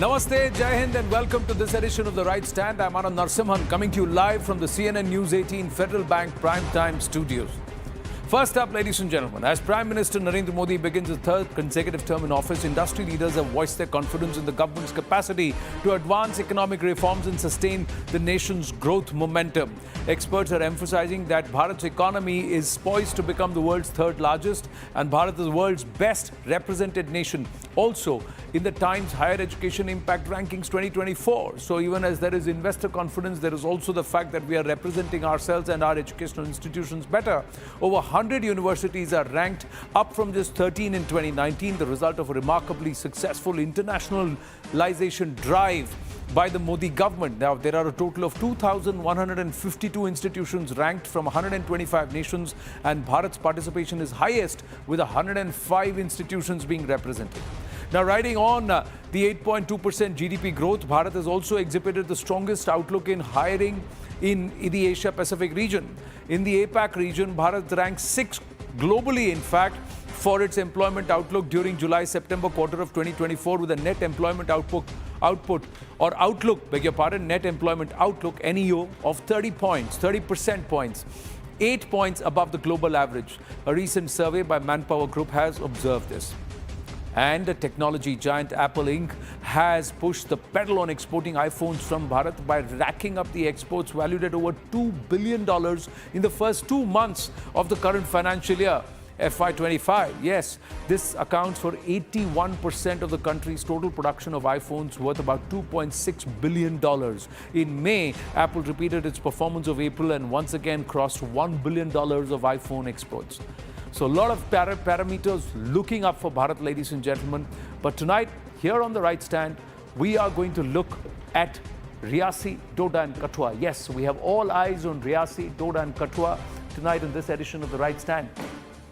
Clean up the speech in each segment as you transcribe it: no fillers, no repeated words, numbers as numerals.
Namaste, Jai Hind, and welcome to this edition of The Right Stand. I'm Anand Narsimhan, coming to you live from the CNN News 18 Federal Bank Primetime Studios. First up, ladies and gentlemen, as Prime Minister Narendra Modi begins his third consecutive term in office, industry leaders have voiced their confidence in the government's capacity to advance economic reforms and sustain the nation's growth momentum. Experts are emphasizing that Bharat's economy is poised to become the world's third largest and Bharat is the world's best represented nation. Also, in the Times Higher Education Impact Rankings 2024. So even as there is investor confidence, there is also the fact that we are representing ourselves and our educational institutions better. Over 100 universities are ranked, up from just 13 in 2019, the result of a remarkably successful internationalization drive by the Modi government. Now, there are a total of 2,152 institutions ranked from 125 nations, and Bharat's participation is highest, with 105 institutions being represented. Now, riding on the 8.2% GDP growth, Bharat has also exhibited the strongest outlook in hiring in the Asia-Pacific region. In the APAC region, Bharat ranks 6th globally, in fact, for its employment outlook during July-September quarter of 2024, with a net employment outlook, net employment outlook, NEO, of 30 percent points, 8 points above the global average. A recent survey by Manpower Group has observed this. And the technology giant Apple Inc. has pushed the pedal on exporting iPhones from Bharat by racking up the exports valued at over $2 billion in the first 2 months of the current financial year, FY25. Yes, this accounts for 81% of the country's total production of iPhones, worth about $2.6 billion. In May, Apple repeated its performance of April and once again crossed $1 billion of iPhone exports. So a lot of parameters looking up for Bharat, ladies and gentlemen. But tonight, here on The Right Stand, we are going to look at Riyasi, Doda and Kathua. Yes, we have all eyes on Riyasi, Doda and Kathua tonight in this edition of The Right Stand.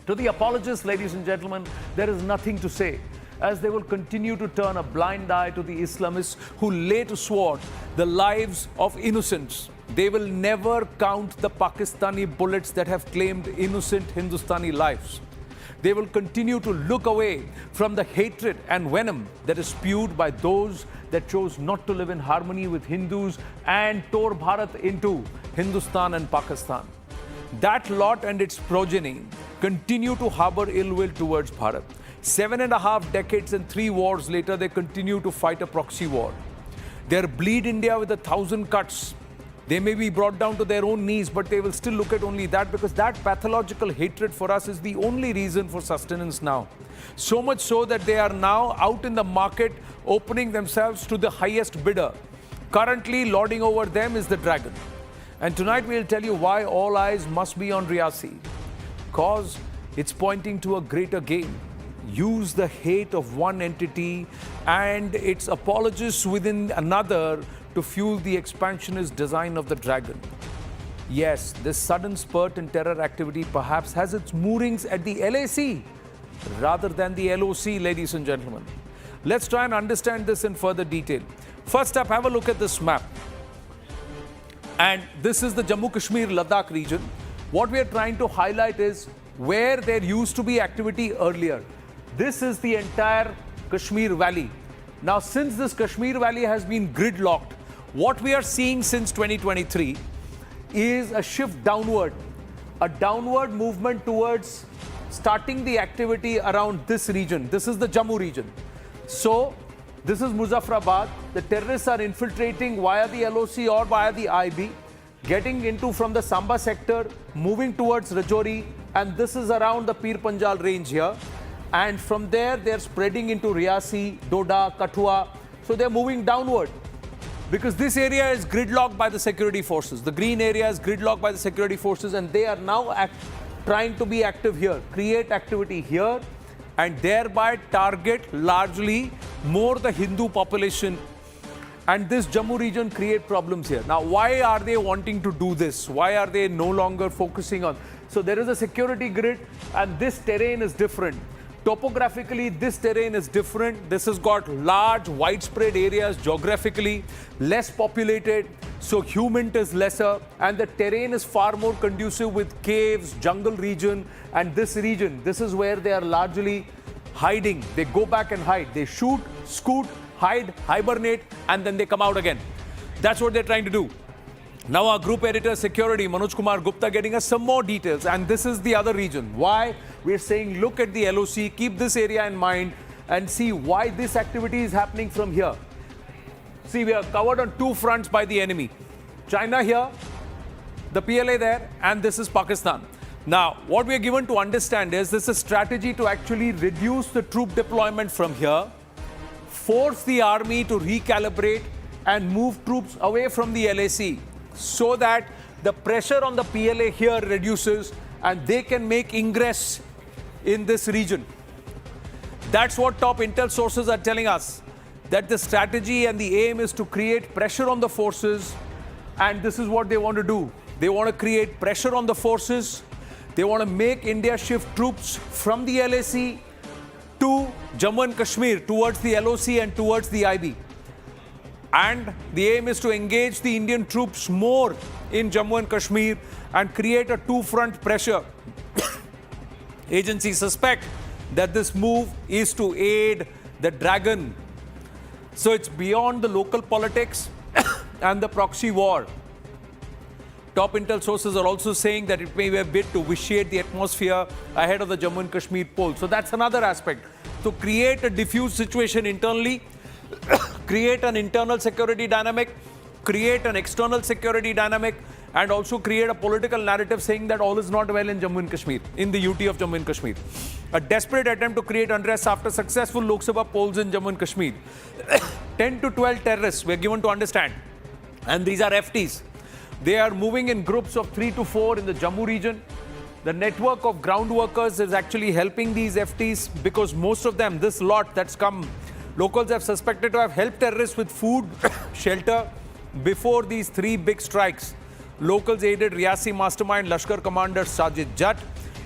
To the apologists, ladies and gentlemen, there is nothing to say, as they will continue to turn a blind eye to the Islamists who lay to sword the lives of innocents. They will never count the Pakistani bullets that have claimed innocent Hindustani lives. They will continue to look away from the hatred and venom that is spewed by those that chose not to live in harmony with Hindus and tore Bharat into Hindustan and Pakistan. That lot and its progeny continue to harbor ill will towards Bharat. 7.5 decades and 3 wars later, they continue to fight a proxy war. They bleed India with 1,000 cuts. They may be brought down to their own knees, but they will still look at only that, because that pathological hatred for us is the only reason for sustenance now. So much so that they are now out in the market opening themselves to the highest bidder. Currently, lording over them is the dragon. And tonight we'll tell you why all eyes must be on Riyasi. Because it's pointing to a greater game. Use the hate of one entity and its apologists within another to fuel the expansionist design of the dragon. Yes, this sudden spurt in terror activity perhaps has its moorings at the LAC rather than the LOC, ladies and gentlemen. Let's try and understand this in further detail. First up, have a look at this map. And this is the Jammu, Kashmir, Ladakh region. What we are trying to highlight is where there used to be activity earlier. This is the entire Kashmir Valley. Now, since this Kashmir Valley has been gridlocked, what we are seeing since 2023 is a shift downward, a downward movement towards starting the activity around this region. This is the Jammu region. So, this is Muzaffarabad. The terrorists are infiltrating via the LOC or via the IB, getting into from the Samba sector, moving towards Rajouri, and this is around the Pir Panjal range here. And from there, they're spreading into Riyasi, Doda, Kathua. So they're moving downward, because this area is gridlocked by the security forces. The green area is gridlocked by the security forces, and they are now trying to be active here, create activity here, and thereby target largely more the Hindu population. And this Jammu region create problems here. Now, why are they wanting to do this? Why are they no longer focusing on? So there is a security grid, and this terrain is different. Topographically, this terrain is different. This has got large, widespread areas geographically, less populated, so humant is lesser, and the terrain is far more conducive with caves, jungle region, and this region. This is where they are largely hiding. They go back and hide. They shoot, scoot, hide, hibernate, and then they come out again. That's what they're trying to do. Now our group editor security, Manoj Kumar Gupta, getting us some more details. And this is the other region. Why we're saying look at the LOC, keep this area in mind and see why this activity is happening from here. See, we are covered on two fronts by the enemy. China here, the PLA there, and this is Pakistan. Now, what we are given to understand is this is a strategy to actually reduce the troop deployment from here, force the army to recalibrate and move troops away from the LAC so that the pressure on the PLA here reduces and they can make ingress in this region. That's what top intel sources are telling us, that the strategy and the aim is to create pressure on the forces, and this is what they want to do. They want to create pressure on the forces. They want to make India shift troops from the LAC to Jammu and Kashmir, towards the LOC and towards the IB. And the aim is to engage the Indian troops more in Jammu and Kashmir and create a two-front pressure. Agencies suspect that this move is to aid the dragon. So it's beyond the local politics and the proxy war. Top intel sources are also saying that it may be a bit to vitiate the atmosphere ahead of the Jammu and Kashmir poll. So that's another aspect. To create a diffuse situation internally, create an internal security dynamic, create an external security dynamic, and also create a political narrative saying that all is not well in Jammu and Kashmir, in the UT of Jammu and Kashmir. A desperate attempt to create unrest after successful Lok Sabha polls in Jammu and Kashmir. 10 to 12 terrorists were given to understand. And these are FTs. They are moving in groups of 3 to 4 in the Jammu region. The network of ground workers is actually helping these FTs because most of them, this lot that's come, locals have suspected to have helped terrorists with food, shelter before these 3 big strikes. Locals aided Riyasi mastermind Lashkar commander Sajid Jatt.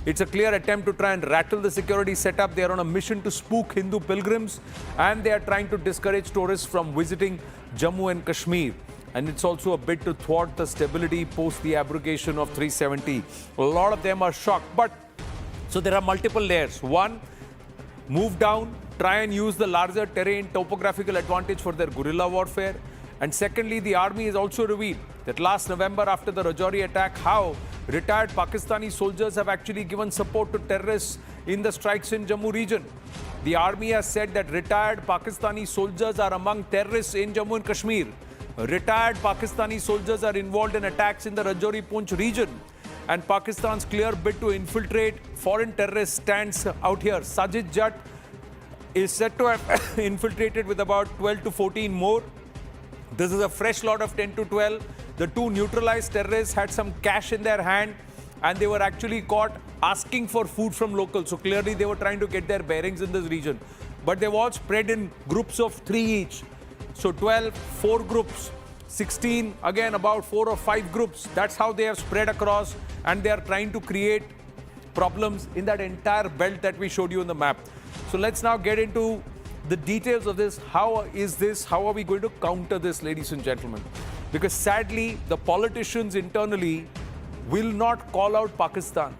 It's a clear attempt to try and rattle the security setup. They are on a mission to spook Hindu pilgrims and they are trying to discourage tourists from visiting Jammu and Kashmir. And it's also a bit to thwart the stability post the abrogation of 370. A lot of them are shocked. But so there are multiple layers. One, move down, try and use the larger terrain topographical advantage for their guerrilla warfare. And secondly, the army has also revealed that last November after the Rajouri attack, how retired Pakistani soldiers have actually given support to terrorists in the strikes in Jammu region. The army has said that retired Pakistani soldiers are among terrorists in Jammu and Kashmir. Retired Pakistani soldiers are involved in attacks in the Rajouri Poonch region. And Pakistan's clear bid to infiltrate foreign terrorists stands out here. Sajid Jatt is said to have infiltrated with about 12 to 14 more. This is a fresh lot of 10 to 12. The 2 neutralized terrorists had some cash in their hand and they were actually caught asking for food from locals. So clearly they were trying to get their bearings in this region. But they were all spread in groups of 3 each. So 12, 4 groups, 16, again about 4 or 5 groups. That's how they have spread across and they are trying to create problems in that entire belt that we showed you in the map. So let's now get into the details of this. How is this? How are we going to counter this, ladies and gentlemen? Because sadly, the politicians internally will not call out Pakistan.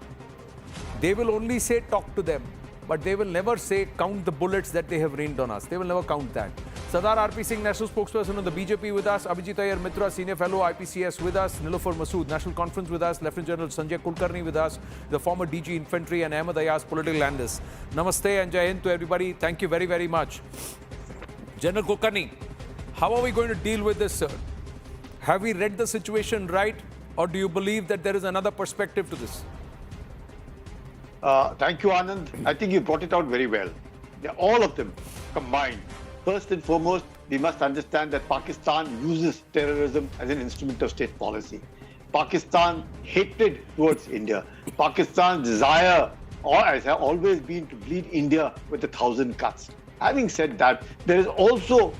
They will only say talk to them, but they will never say count the bullets that they have rained on us. They will never count that. Sardar R.P. Singh, National Spokesperson of the BJP with us. Abhijit Iyer Mitra, Senior Fellow IPCS with us. Nilofer Masood, National Conference with us. Lieutenant General Sanjay Kulkarni with us. The former DG Infantry and Ahmed Ayaz, political analyst. Namaste and Jai Hind to everybody. Thank you very, very much. General Kulkarni, how are we going to deal with this, sir? Have we read the situation right, or do you believe that there is another perspective to this? Thank you, Anand. I think you brought it out very well. All of them combined. First and foremost, we must understand that Pakistan uses terrorism as an instrument of state policy. Pakistan hatred towards India. Pakistan's desire has always been to bleed India with 1,000 cuts. Having said that, there is also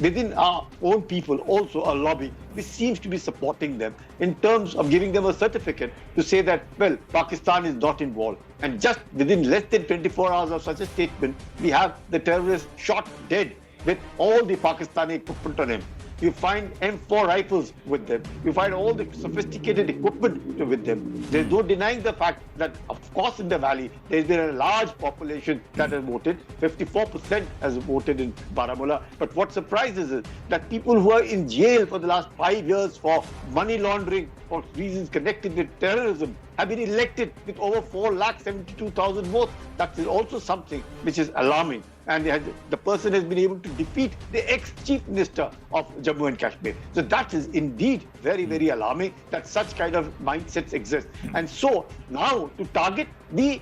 within our own people also a lobby which seems to be supporting them in terms of giving them a certificate to say that, well, Pakistan is not involved. And just within less than 24 hours of such a statement, we have the terrorist shot dead with all the Pakistani equipment on him. You find M4 rifles with them. You find all the sophisticated equipment with them. There's no denying the fact that, of course, in the valley, there's been a large population that has voted. 54% has voted in Baramulla. But what surprises is that people who are in jail for the last 5 years for money laundering, for reasons connected with terrorism, have been elected with over 4,72,000 votes. That is also something which is alarming. And the person has been able to defeat the ex-chief minister of Jammu and Kashmir. So that is indeed very, very alarming that such kind of mindsets exist. And so now to target the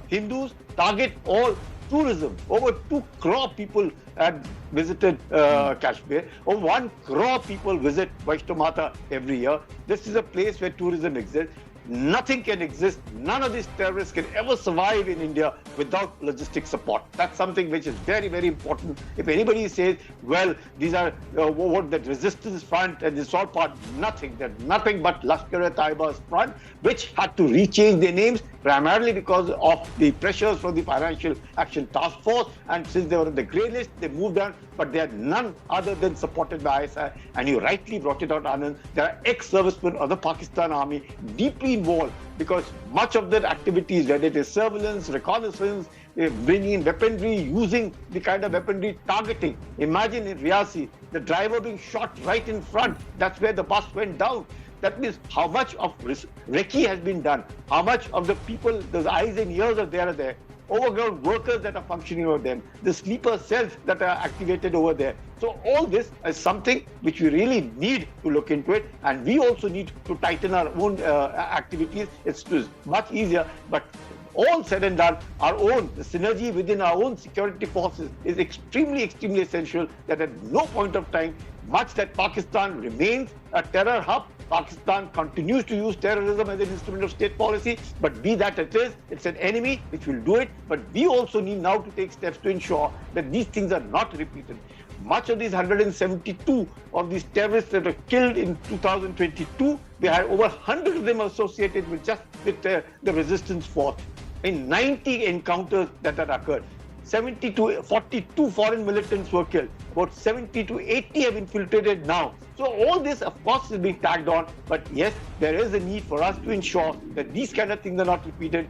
Hindus, target all tourism. Over 2 crore people had visited Kashmir. Over 1 crore people visit Vaishno Mata every year. This is a place where tourism exists. Nothing can exist. None of these terrorists can ever survive in India without logistic support. That's something which is very, very important. If anybody says, well, these are what the resistance front and this all part, nothing. They're nothing but Lashkar-e-Taiba's front, which had to rechange their names primarily because of the pressures from the Financial Action Task Force. And since they were on the grey list, they moved on. But they are none other than supported by ISI. And you rightly brought it out, Anand. There are ex-servicemen of the Pakistan Army deeply involved because much of their activities, whether it is surveillance, reconnaissance, bringing in weaponry, using the kind of weaponry, targeting. Imagine in Riyasi, the driver being shot right in front. That's where the bus went down. That means how much of recce has been done, how much of the people, those eyes and ears are there. Overground workers that are functioning over them, the sleeper cells that are activated over there. So all this is something which we really need to look into it, and we also need to tighten our own activities. It's much easier, but all said and done, the synergy within our own security forces is extremely, extremely essential, that at no point of time, much that Pakistan remains a terror hub, Pakistan continues to use terrorism as an instrument of state policy, but be that it is, it's an enemy which will do it. But we also need now to take steps to ensure that these things are not repeated. Much of these 172 of these terrorists that were killed in 2022, they had over 100 of them associated with the resistance force. In 90 encounters that had occurred, 70 to 42 foreign militants were killed. About 70 to 80 have infiltrated now. So all this, of course, is being tagged on. But yes, there is a need for us to ensure that these kind of things are not repeated.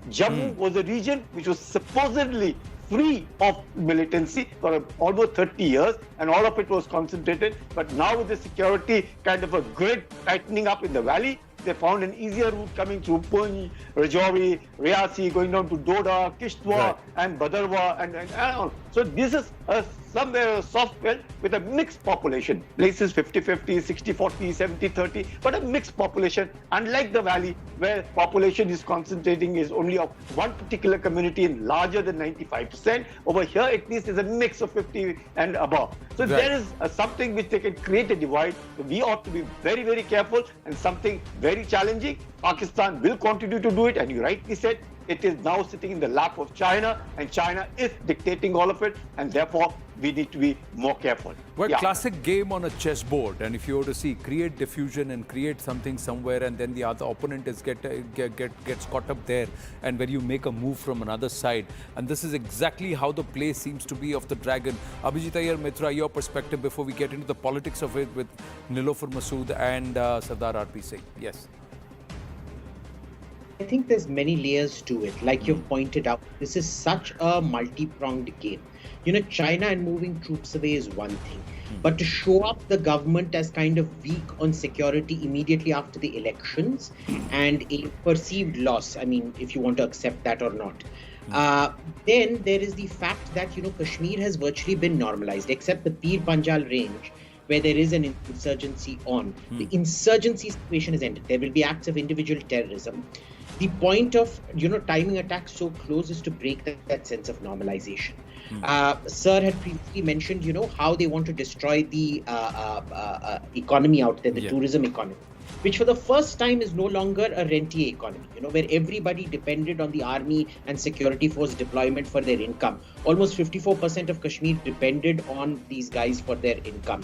Jammu was a region which was supposedly free of militancy for almost 30 years, and all of it was concentrated. But now with the security kind of a grid tightening up in the valley, they found an easier route coming through Poonch, Rajouri, Riyasi, going down to Doda, Kishtwar, and Bhadarwah, and on. So this is somewhere a soft belt with a mixed population. Places 50-50, 60-40, 70-30, but a mixed population. Unlike the valley, where population is concentrating is only of one particular community and larger than 95%. Over here, at least, is a mix of 50 and above. So there is something which they can create a divide. So we ought to be very, very careful, and something very challenging. Pakistan will continue to do it, and you rightly said, it is now sitting in the lap of China, and China is dictating all of it, and therefore we need to be more careful. Well, classic game on a chessboard, and if you were to see, create diffusion and create something somewhere, and then the other opponent is gets caught up there, and when you make a move from another side, and this is exactly how the play seems to be of the dragon. Abhijit Iyer, Mitra, your perspective before we get into the politics of it with Nilofer Masood and Sardar R.P. Singh. Yes. I think there's many layers to it. Like you've pointed out, this is such a multi-pronged game. You know, China and moving troops away is one thing. But to show up the government as kind of weak on security immediately after the elections and a perceived loss, I mean, if you want to accept that or not. Then there is the fact that, you know, Kashmir has virtually been normalized, except the Pir Panjal range, where there is an insurgency on. The insurgency situation is ended. There will be acts of individual terrorism. The point of, you know, timing attacks so close is to break that sense of normalization. Sir had previously mentioned, you know, how they want to destroy the economy out there, the tourism economy, which for the first time is no longer a rentier economy, you know, where everybody depended on the army and security force deployment for their income. Almost 54% of Kashmir depended on these guys for their income.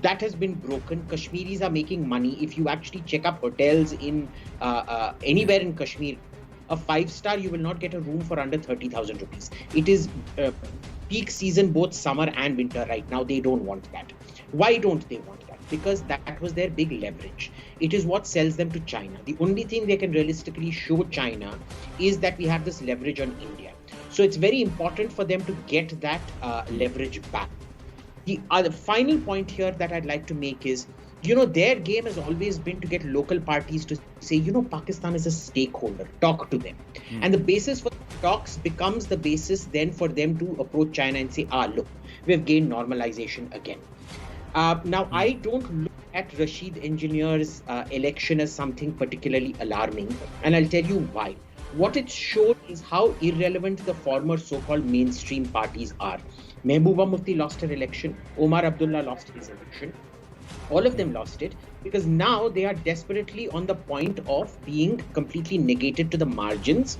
That has been broken. Kashmiris are making money. If you actually check up hotels in anywhere in Kashmir, a 5-star, you will not get a room for under 30,000 rupees. It is peak season, both summer and winter right now. They don't want that. Why don't they want that? Because that was their big leverage. It is what sells them to China. The only thing they can realistically show China is that we have this leverage on India. So it's very important for them to get that leverage back. The other final point here that I'd like to make is, their game has always been to get local parties to say, Pakistan is a stakeholder, talk to them. And the basis for talks becomes the basis then for them to approach China and say, look, we've gained normalization again. Now, I don't look at Rashid Engineer's election as something particularly alarming, and I'll tell you why. What it showed is how irrelevant the former so-called mainstream parties are. Mehbooba Mufti lost her election. Omar Abdullah lost his election. All of them lost it because now they are desperately on the point of being completely negated to the margins.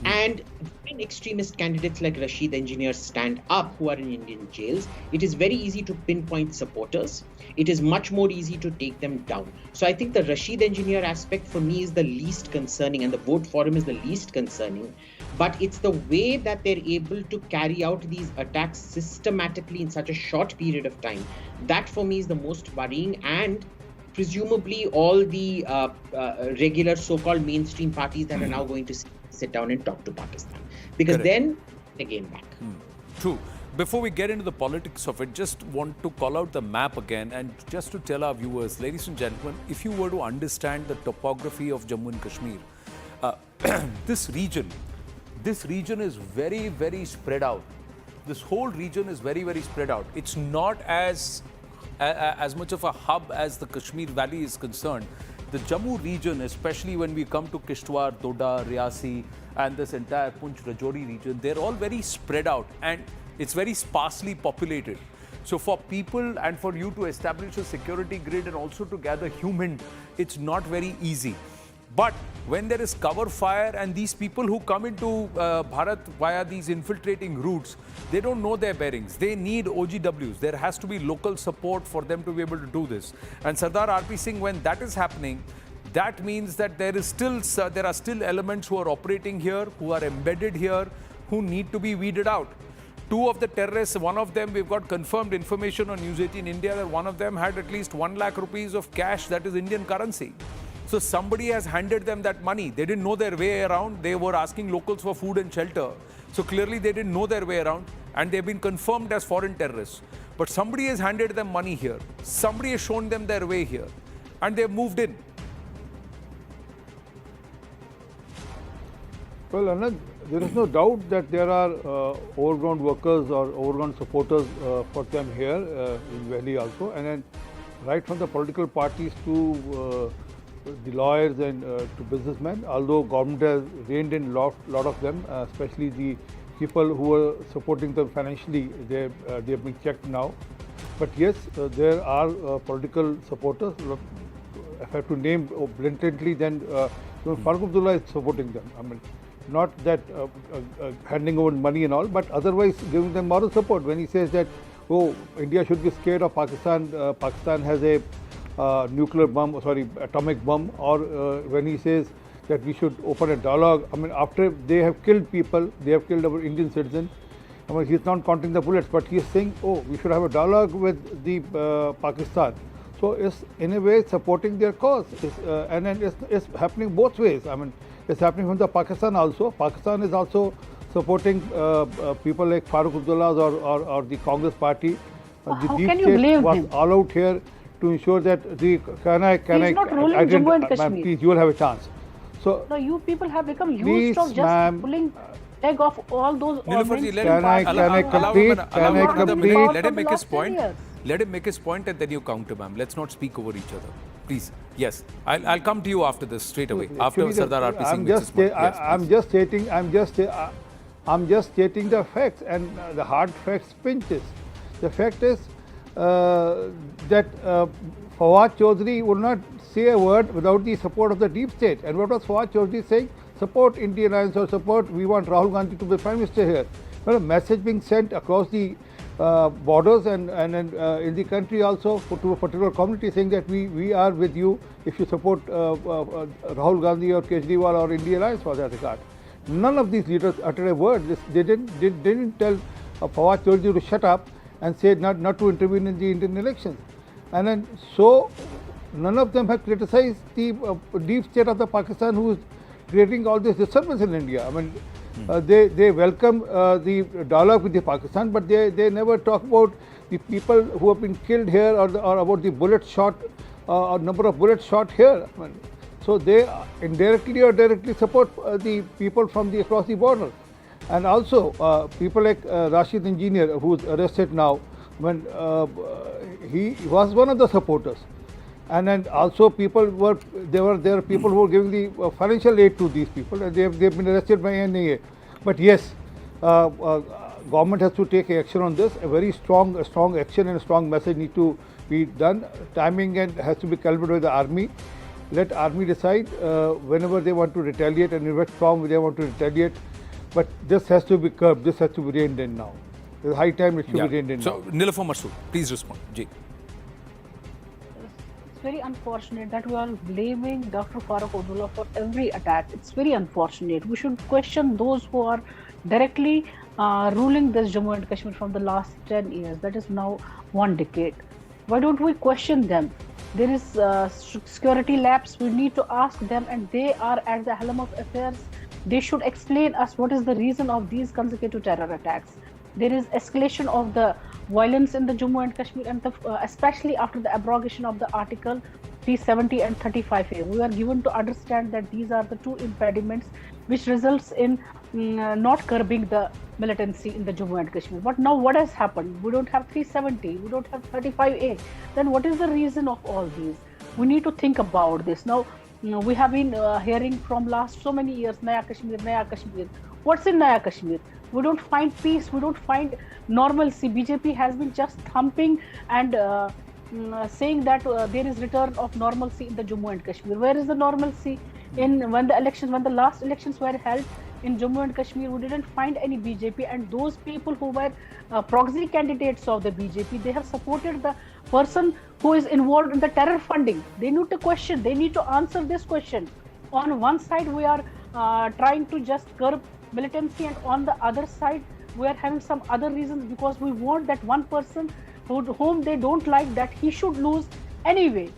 And when extremist candidates like Rashid Engineer stand up who are in Indian jails, it is very easy to pinpoint supporters. It is much more easy to take them down. So I think the Rashid Engineer aspect for me is the least concerning, and the vote for him is the least concerning. But it's the way that they're able to carry out these attacks systematically in such a short period of time. That for me is the most worrying, and presumably all the regular so-called mainstream parties that are now going to sit down and talk to Pakistan, because then they gain back. True. Before we get into the politics of it, just want to call out the map again and just to tell our viewers, ladies and gentlemen, if you were to understand the topography of Jammu and Kashmir, this region is very, very spread out. This whole region is very, very spread out. It's not as much of a hub as the Kashmir Valley is concerned. The Jammu region, especially when we come to Kishtwar, Doda, Riasi, and this entire Punch Rajouri region, they're all very spread out and it's very sparsely populated. So for people and for you to establish a security grid and also to gather human, it's not very easy. But when there is cover fire and these people who come into Bharat via these infiltrating routes, they don't know their bearings. They need OGWs. There has to be local support for them to be able to do this. And Sardar RP Singh, when that is happening, that means that there are still elements who are operating here, who are embedded here, who need to be weeded out. Two of the terrorists, one of them, we've got confirmed information on News 18 India that one of them had at least 1 lakh rupees of cash, that is Indian currency. So somebody has handed them that money. They didn't know their way around. They were asking locals for food and shelter. So clearly they didn't know their way around and they've been confirmed as foreign terrorists. But somebody has handed them money here. Somebody has shown them their way here and they've moved in. Well, Anand, there is no doubt that there are overground workers or overground supporters for them here in Valley also. And then right from the political parties to the lawyers and to businessmen, although government has reined in lot of them, especially the people who are supporting them financially, they have been checked now. But yes, there are political supporters. If I have to name blatantly, then Farooq Abdullah is supporting them. I mean, not that handing over money and all, but otherwise giving them moral support. When he says that, oh, India should be scared of Pakistan, Pakistan has a atomic bomb, or when he says that we should open a dialogue. I mean, after they have killed people, they have killed our Indian citizens. I mean, he's not counting the bullets, but he's saying, oh, we should have a dialogue with the Pakistan. So it's in a way supporting their cause, and then it's happening both ways. I mean, it's happening from the Pakistan also. Pakistan is also supporting people like Farooq Abdullah or the Congress party. The deep state was all out here to ensure that the He's not ruling Jammu and Kashmir. Please, you will have a chance. So no, you people have become used to just pulling leg off all those ornaments. Can I complete? Let him make his point. Let him make his point and then you counter, ma'am. Let's not speak over each other. Please. Yes. I'll come to you after this straight away. After Sardar RP Singh makes his point. I'm just stating the facts, and the hard facts pinches. The fact is that Fawad Chaudhry would not say a word without the support of the deep state. And what was Fawad Chaudhry saying? Support Indian Alliance or support, we want Rahul Gandhi to be Prime Minister here. Well, a message being sent across the borders and in the country also to a particular community saying that we are with you if you support Rahul Gandhi or Kejriwal or Indian Alliance for that regard. None of these leaders uttered a word. They didn't tell Fawad Chaudhry to shut up, and said not to intervene in the Indian elections. And then so none of them have criticized the deep state of the Pakistan who is creating all this disturbance in India. I mean, they welcome the dialogue with the Pakistan, but they never talk about the people who have been killed here or about the bullet shot or number of bullets shot here. I mean, so they indirectly or directly support the people from across the border. And also people like Rashid Engineer, who is arrested now, when he was one of the supporters. And then also there were people who were giving the financial aid to these people, and they've been arrested by NIA. But yes, government has to take action on this. A very strong action and a strong message need to be done. Timing and has to be calibrated with the army. Let army decide whenever they want to retaliate and in what form they want to retaliate. But this has to be curbed. This has to be reined in now. It's high time it should be reined in now. So, Nilofer Masood, please respond. Ji. It's very unfortunate that we are blaming Dr. Farooq Abdullah for every attack. It's very unfortunate. We should question those who are directly ruling this Jammu and Kashmir from the last 10 years. That is now 1 decade. Why don't we question them? There is security lapse. We need to ask them, and they are at the helm of affairs. They should explain us what is the reason of these consecutive terror attacks. There is escalation of the violence in the Jammu and Kashmir, and especially after the abrogation of the Article 370 and 35A. We are given to understand that these are the two impediments which results in not curbing the militancy in the Jammu and Kashmir. But now what has happened? We don't have 370, we don't have 35A. Then what is the reason of all these? We need to think about this. Now, we have been hearing from last so many years, Naya Kashmir, Naya Kashmir. What's in Naya Kashmir? We don't find peace, we don't find normalcy. BJP has been just thumping and saying that there is return of normalcy in the Jammu and Kashmir. Where is the normalcy? When the last elections were held in Jammu and Kashmir, we didn't find any BJP, and those people who were proxy candidates of the BJP, they have supported the person who is involved in the terror funding. They need to question, they need to answer this question. On one side, we are trying to just curb militancy, and on the other side, we are having some other reasons because we want that one person whom they don't like, that he should lose anyway.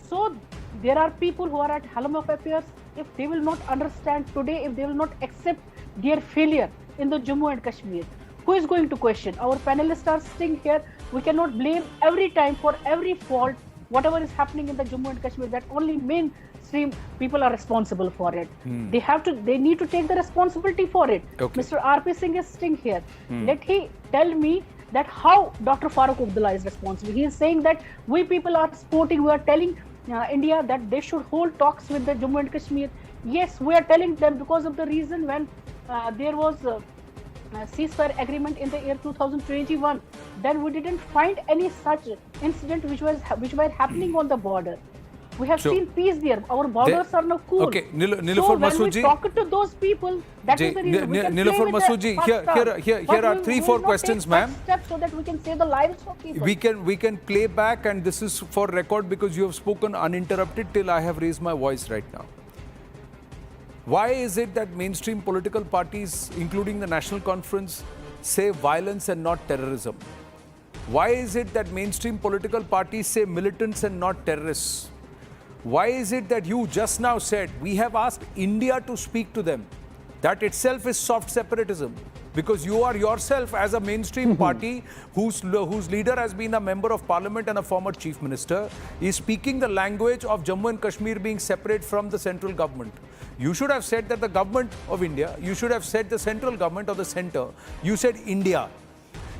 So there are people who are at helm of affairs. If they will not understand today, if they will not accept their failure in the Jammu and Kashmir, who is going to question? Our panelists are sitting here. We cannot blame every time for every fault, whatever is happening in the Jammu and Kashmir, that only mainstream people are responsible for it. They need to take the responsibility for it. Okay. Mr. R.P. Singh is sitting here. Let he tell me that how Dr. Farooq Abdullah is responsible. He is saying that we people are supporting, we are telling India that they should hold talks with the Jammu and Kashmir. Yes, we are telling them because of the reason when there was ceasefire agreement in the year 2021. Then we didn't find any such incident which were happening on the border. We have seen peace there. Our borders are now cool. Okay, Nilofer so when Masood we talk to those people, that is the reason. Nilofer Masood ji, here are 3-4 questions, ma'am. Steps so that we can save the lives of people. We can play back, and this is for record because you have spoken uninterrupted till I have raised my voice right now. Why is it that mainstream political parties, including the National Conference, say violence and not terrorism? Why is it that mainstream political parties say militants and not terrorists? Why is it that you just now said we have asked India to speak to them? That itself is soft separatism, because you are yourself, as a mainstream party whose leader has been a member of parliament and a former chief minister, is speaking the language of Jammu and Kashmir being separate from the central government. You should have said that the government of India, you should have said the central government or the center. You said India.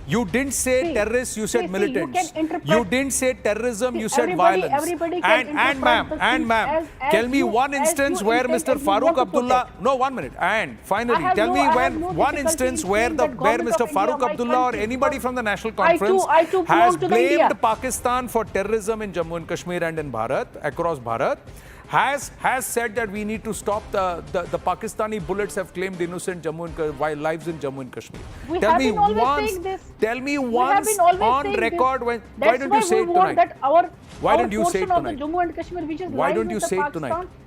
You didn't say terrorists, you said militants. You didn't say terrorism, you said violence. And ma'am, tell me one instance where Mr. Farooq Abdullah, no, 1 minute. And finally, tell me one instance where Mr. Farooq Abdullah or anybody from the National Conference has blamed Pakistan for terrorism in Jammu and Kashmir and in Bharat, across Bharat, has said that we need to stop the Pakistani bullets have claimed innocent lives in Jammu and Kashmir. Tell me once on record when. Why don't you say it tonight? Why don't you say it tonight? Jammu and Kashmir, which is why don't you say it tonight?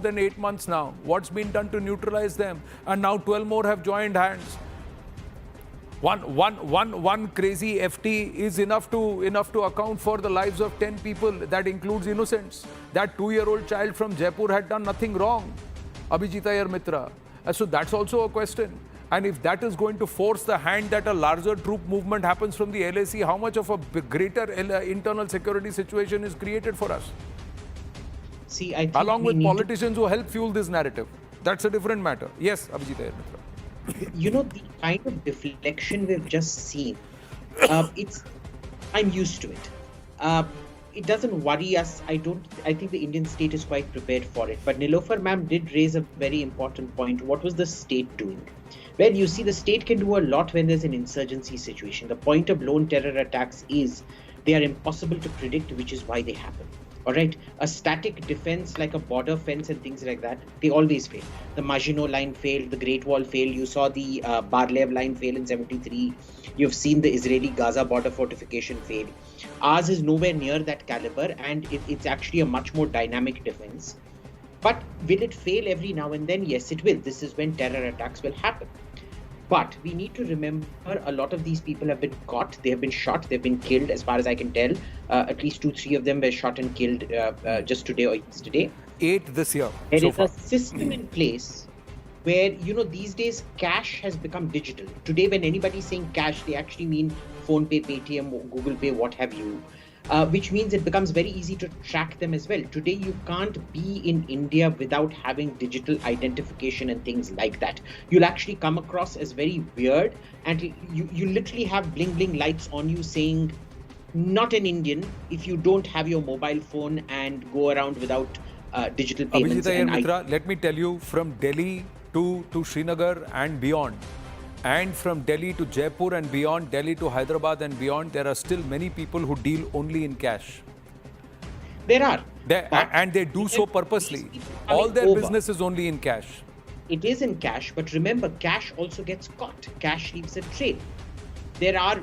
than 8 months now. What's been done to neutralize them? And now 12 more have joined hands. One crazy FT is enough to account for the lives of 10 people. That includes innocents. That 2-year-old child from Jaipur had done nothing wrong. Abhijit Iyer Mitra. So that's also a question. And if that is going to force the hand that a larger troop movement happens from the LAC, how much of a greater internal security situation is created for us? See, I think along we with need politicians who help fuel this narrative. That's a different matter. Yes, Abhijit Iyer Mitra. the kind of deflection we've just seen, I'm used to it. It doesn't worry us. I think the Indian state is quite prepared for it. But Nilofer ma'am did raise a very important point. What was the state doing? Well, you see, the state can do a lot when there's an insurgency situation. The point of lone terror attacks is they are impossible to predict, which is why they happen. All right, a static defense like a border fence and things like that, they always fail. The Maginot line failed, the Great Wall failed. You saw the Bar-Lev line fail in 73. You've seen the Israeli-Gaza border fortification fail. Ours is nowhere near that caliber, and it's actually a much more dynamic defense. But will it fail every now and then? Yes, it will. This is when terror attacks will happen. But we need to remember a lot of these people have been caught, they have been shot, they've been killed, as far as I can tell. At least 2-3 of them were shot and killed just today or yesterday. 8 this year. There is a system in place where, these days cash has become digital. Today, when anybody's saying cash, they actually mean Phone Pay, Paytm, Google Pay, what have you. Which means it becomes very easy to track them as well. Today, you can't be in India without having digital identification and things like that. You'll actually come across as very weird, and you literally have bling bling lights on you saying, not an Indian, if you don't have your mobile phone and go around without digital payments. Abhijit Iyer Mitra, let me tell you, from Delhi to Srinagar and beyond, and from Delhi to Jaipur and beyond, Delhi to Hyderabad and beyond, there are still many people who deal only in cash. There are. And they do so purposely. All their business is only in cash. It is in cash, but remember, cash also gets caught. Cash leaves a trail. There are,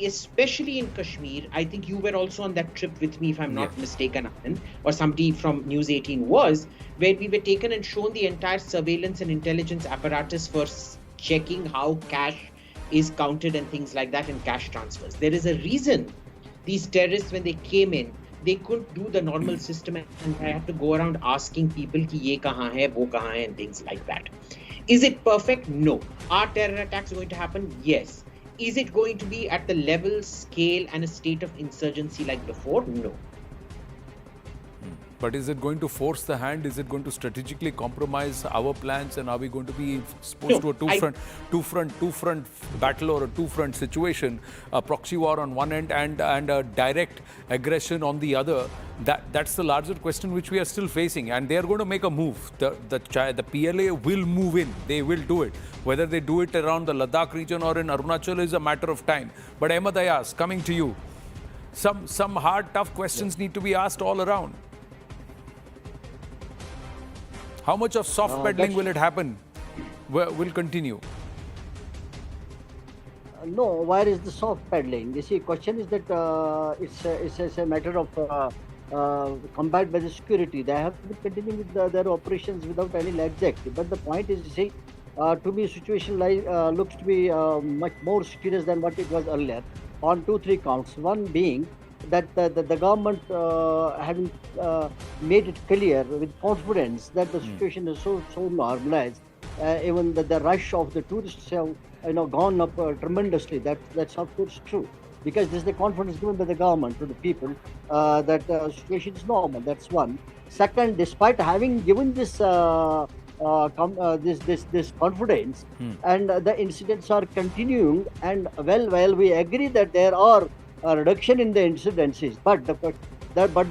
especially in Kashmir, I think you were also on that trip with me, if I'm not mistaken, Anand, or somebody from News 18 was, where we were taken and shown the entire surveillance and intelligence apparatus for checking how cash is counted and things like that in cash transfers. There is a reason these terrorists, when they came in, they couldn't do the normal system and I had to go around asking people ki ye kahan hai, wo kahan hai, and things like that. Is it perfect? No. Are terror attacks going to happen? Yes. Is it going to be at the level, scale, and a state of insurgency like before? No. But is it going to force the hand? Is it going to strategically compromise our plans? And are we going to be exposed to a two-front battle or a two-front situation, a proxy war on one end and a direct aggression on the other? That's the larger question which we are still facing. And they are going to make a move. The PLA will move in. They will do it. Whether they do it around the Ladakh region or in Arunachal is a matter of time. But Ahmed Ayaz, coming to you, some hard, tough questions need to be asked all around. How much of soft peddling will it happen? Will continue? No, where is the soft peddling? You see, question is that it's a matter of combat by the security. They have to be continuing with their operations without any laxity. But the point is, you see, to me, situation looks to be much more serious than what it was earlier on 2-3 counts. One being that the government having made it clear with confidence that the situation is so normalized, even the rush of the tourists have gone up tremendously. That's of course true, because this is the confidence given by the government to the people that the situation is normal. That's one. Second, despite having given this this confidence, and the incidents are continuing, and well we agree that there are a reduction in the incidences, but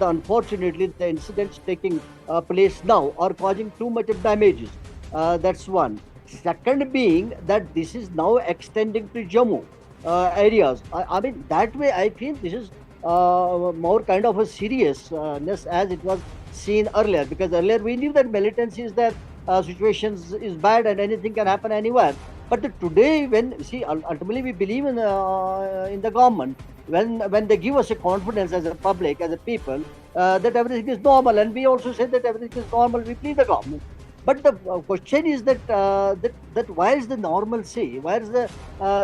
unfortunately the incidents taking place now are causing too much of damages. That's one. Second being that this is now extending to Jammu areas. I mean, that way I feel this is more kind of a seriousness as it was seen earlier, because earlier we knew that militancy is there, situations is bad and anything can happen anywhere. But today, when ultimately we believe in the government, when they give us a confidence as a public, as a people, that everything is normal, and we also say that everything is normal, we plead the government But the question is that where is the normalcy? Where is the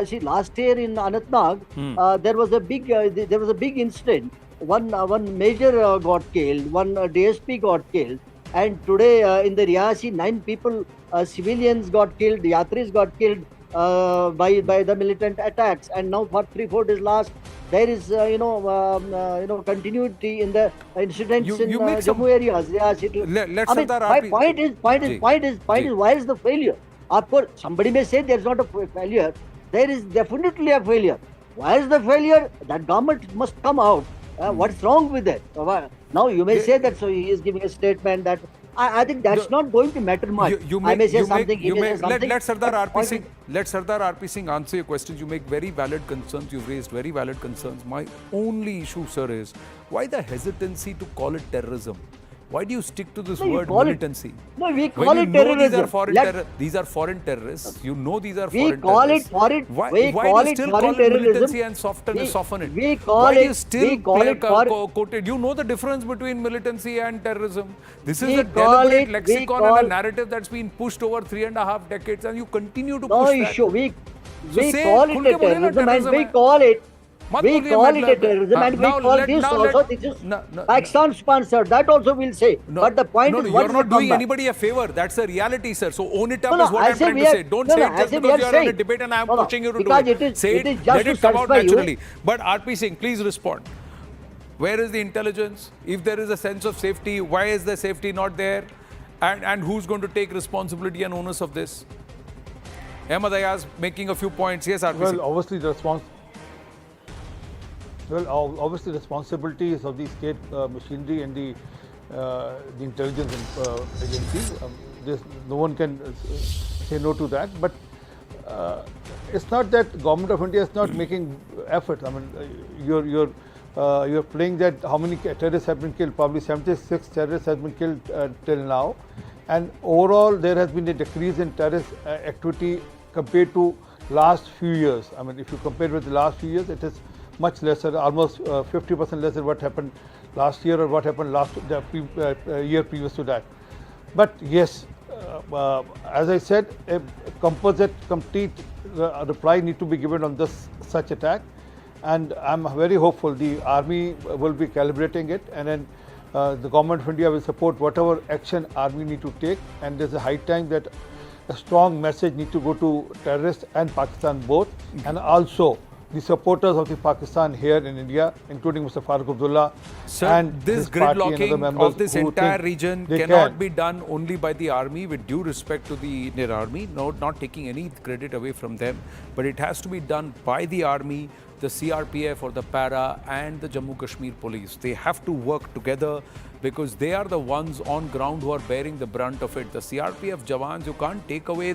see, last year in Anantnag there was a big incident. One major got killed, one DSP got killed, and today in the Riyasi 9 people, civilians got killed, yatris got killed by the militant attacks, and now for 3-4 days last there is continuity in the incidents in Jammu areas. Let's I mean, my point is why is the failure? Of course, somebody may say there's not a failure. There is definitely a failure. Why is the failure? That government must come out. What's wrong with it? Now you may say that, so he is giving a statement that I think that's not going to matter much. I may say something. Let Sardar RP Singh answer your questions. You make very valid concerns. You've raised very valid concerns. My only issue, sir, is why the hesitancy to call it terrorism? Why do you stick to this word militancy? We call it terrorism. These are foreign terrorists. You know these are foreign terrorists. Why do you still call it militancy and soften it? Why do you still quote it? You know the difference between militancy and terrorism. This is a deliberate lexicon and a narrative that's been pushed over 3.5 decades, and you continue to push that. No issue. We call it a terrorism, and we call it. We call it a terrorism, and we call this also. This is Pakistan sponsored. That also we'll say. But the point is, you're not doing anybody a favor. That's a reality, sir. So own it up is what I'm trying to say. Don't say it just because you're in a debate and I'm pushing you to do it. Say it, let it come out naturally. But RP Singh, please respond. Where is the intelligence? If there is a sense of safety, why is the safety not there? And who's going to take responsibility and onus of this? Ahmad Ayaz making a few points. Yes, RP Singh. Well, obviously, responsibilities of the state machinery and the intelligence agencies. No one can say no to that. But it's not that government of India is not making efforts. I mean, you're playing that how many terrorists have been killed? Probably 76 terrorists have been killed till now, and overall there has been a decrease in terrorist activity compared to last few years. I mean, if you compare with the last few years, it is much lesser, almost 50% less than what happened last year or what happened year previous to that. But yes, as I said, a composite, complete reply need to be given on such attack, and I'm very hopeful the army will be calibrating it, and then the government of India will support whatever action army need to take, and there's a high time that a strong message need to go to terrorists and Pakistan both, and also the supporters of the Pakistan here in India, including Mr. Farooq Abdullah. Sir, and this gridlocking of this entire region cannot be done only by the army, with due respect to the Indian army, not taking any credit away from them, but it has to be done by the army, the CRPF or the Para and the Jammu Kashmir police. They have to work together because they are the ones on ground who are bearing the brunt of it. The CRPF jawans, you can't take away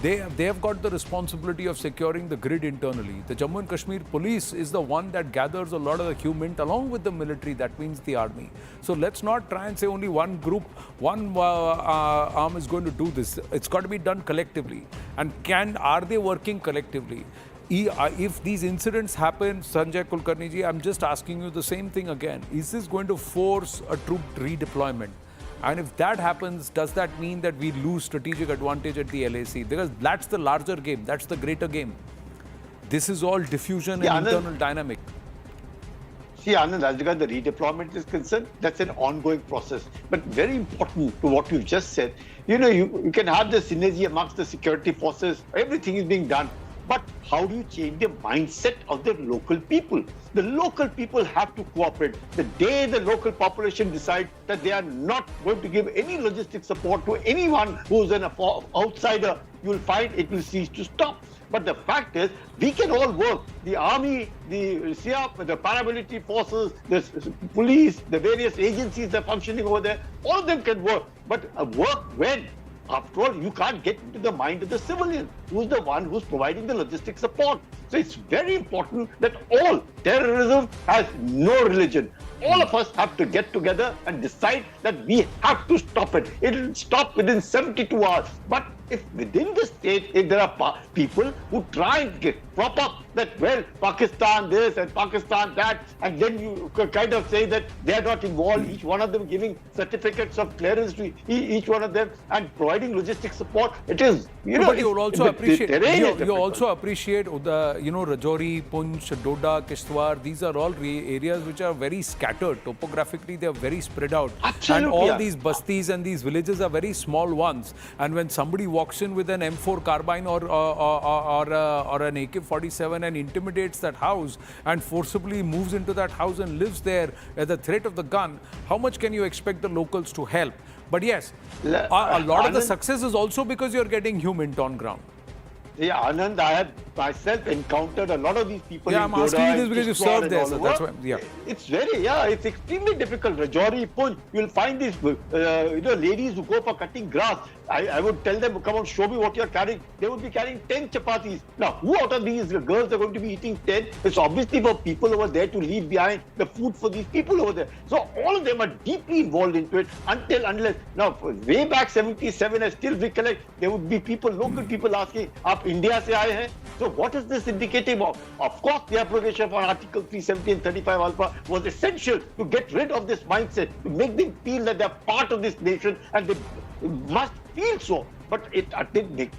they have got the responsibility of securing the grid internally. The Jammu and Kashmir police is the one that gathers a lot of the humint along with the military, that means the army. So let's not try and say only one group, one arm is going to do this. It's got to be done collectively. And are they working collectively? If these incidents happen, Sanjay Kulkarni ji, I'm just asking you the same thing again. Is this going to force a troop redeployment? And if that happens, does that mean that we lose strategic advantage at the LAC? Because that's the larger game, that's the greater game. This is all diffusion and internal dynamic. See, Anand, as regards the redeployment is concerned, that's an ongoing process. But very important to what you've just said, you can have the synergy amongst the security forces, everything is being done. But how do you change the mindset of the local people? The local people have to cooperate. The day the local population decide that they are not going to give any logistic support to anyone who's an outsider, you will find it will cease to stop. But the fact is, we can all work. The army, the CRPF, the paramilitary forces, the police, the various agencies that are functioning over there, all of them can work. But work when? After all, you can't get into the mind of the civilian, who's the one who's providing the logistic support. So it's very important that terrorism has no religion. All of us have to get together and decide that we have to stop it. It will stop within 72 hours. But if within the state, if there are people who try and prop up that, well, Pakistan this and Pakistan that, and then you kind of say that they are not involved, each one of them giving certificates of clearance to each one of them and providing logistic support, it is, But you also appreciate, you also difficult. appreciate the, Rajouri, Poonch, Doda, Kishtwar, these are all areas which are very scattered. Topographically, they are very spread out. Absolutely, And all yeah. these bastis and these villages are very small ones. And when somebody walks in with an M4 carbine or an AK-47 and intimidates that house and forcibly moves into that house and lives there at the threat of the gun, how much can you expect the locals to help? But yes, a lot of the success is also because you're getting human on ground. Yeah, Anand, I have myself encountered a lot of these people. Yeah, in I'm asking Doda you this and because you Kishtwar served and there, all so over. that's why, yeah. It's extremely difficult. Rajouri, Poonch, you'll find these, ladies who go for cutting grass. I would tell them, come on, show me what you're carrying. They would be carrying 10 chapatis. Now, who out of these girls are going to be eating 10? It's obviously for people over there to leave behind the food for these people over there. So all of them are deeply involved into it unless, now, way back 77, I still recollect, there would be people, local people asking, "Aap India se aaye hain?" So what is this indicative of? Of course, the abrogation of Article 370 and 35 alpha was essential to get rid of this mindset, to make them feel that they're part of this nation and they must feel so. But it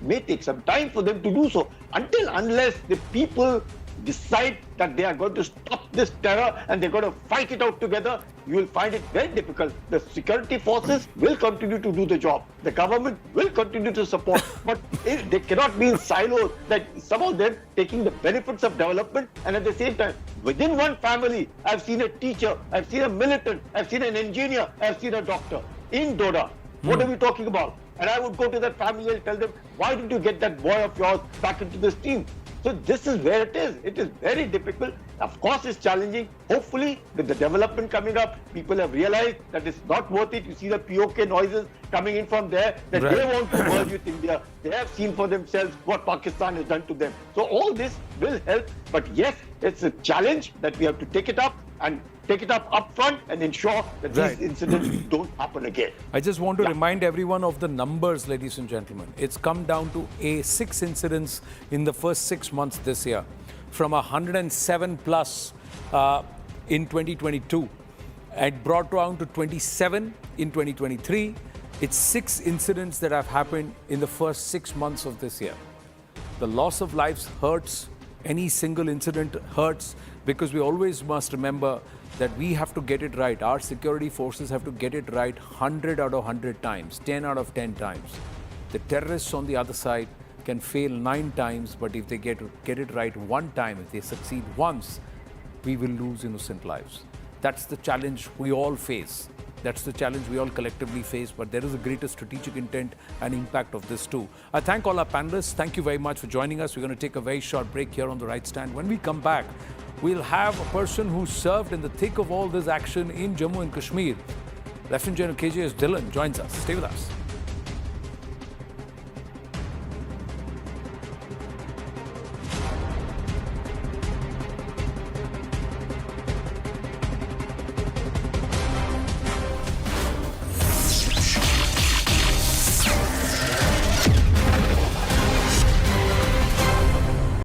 may take some time for them to do so. Unless the people decide that they are going to stop this terror and they're going to fight it out together, you will find it very difficult. The security forces will continue to do the job. The government will continue to support. But they cannot be in silos, that some of them taking the benefits of development and at the same time, within one family, I've seen a teacher, I've seen a militant, I've seen an engineer, I've seen a doctor in Doda. What are we talking about? And I would go to that family and tell them, why did you get that boy of yours back into this team? So this is where it is. It is very difficult. Of course, it's challenging. Hopefully, with the development coming up, people have realized that it's not worth it. You see the POK noises coming in from there, that they want to merge with India. They have seen for themselves what Pakistan has done to them. So all this will help. But yes, it's a challenge that we have to take it up and take it up front and ensure that these incidents don't happen again. I just want to remind everyone of the numbers, ladies and gentlemen. It's come down to 6 incidents in the first 6 months this year, from 107 plus in 2022. It brought down to 27 in 2023. It's 6 incidents that have happened in the first 6 months of this year. The loss of lives hurts. Any single incident hurts, because we always must remember that we have to get it right. Our security forces have to get it right 100 out of 100 times, 10 out of 10 times. The terrorists on the other side can fail 9 times, but if they get it right 1 time, if they succeed once, we will lose innocent lives. That's the challenge we all face. That's the challenge we all collectively face, but there is a greater strategic intent and impact of this too. I thank all our panelists. Thank you very much for joining us. We're going to take a very short break here on The Right Stand. When we come back, we'll have a person who served in the thick of all this action in Jammu and Kashmir. Lieutenant General KJS Dhillon joins us. Stay with us.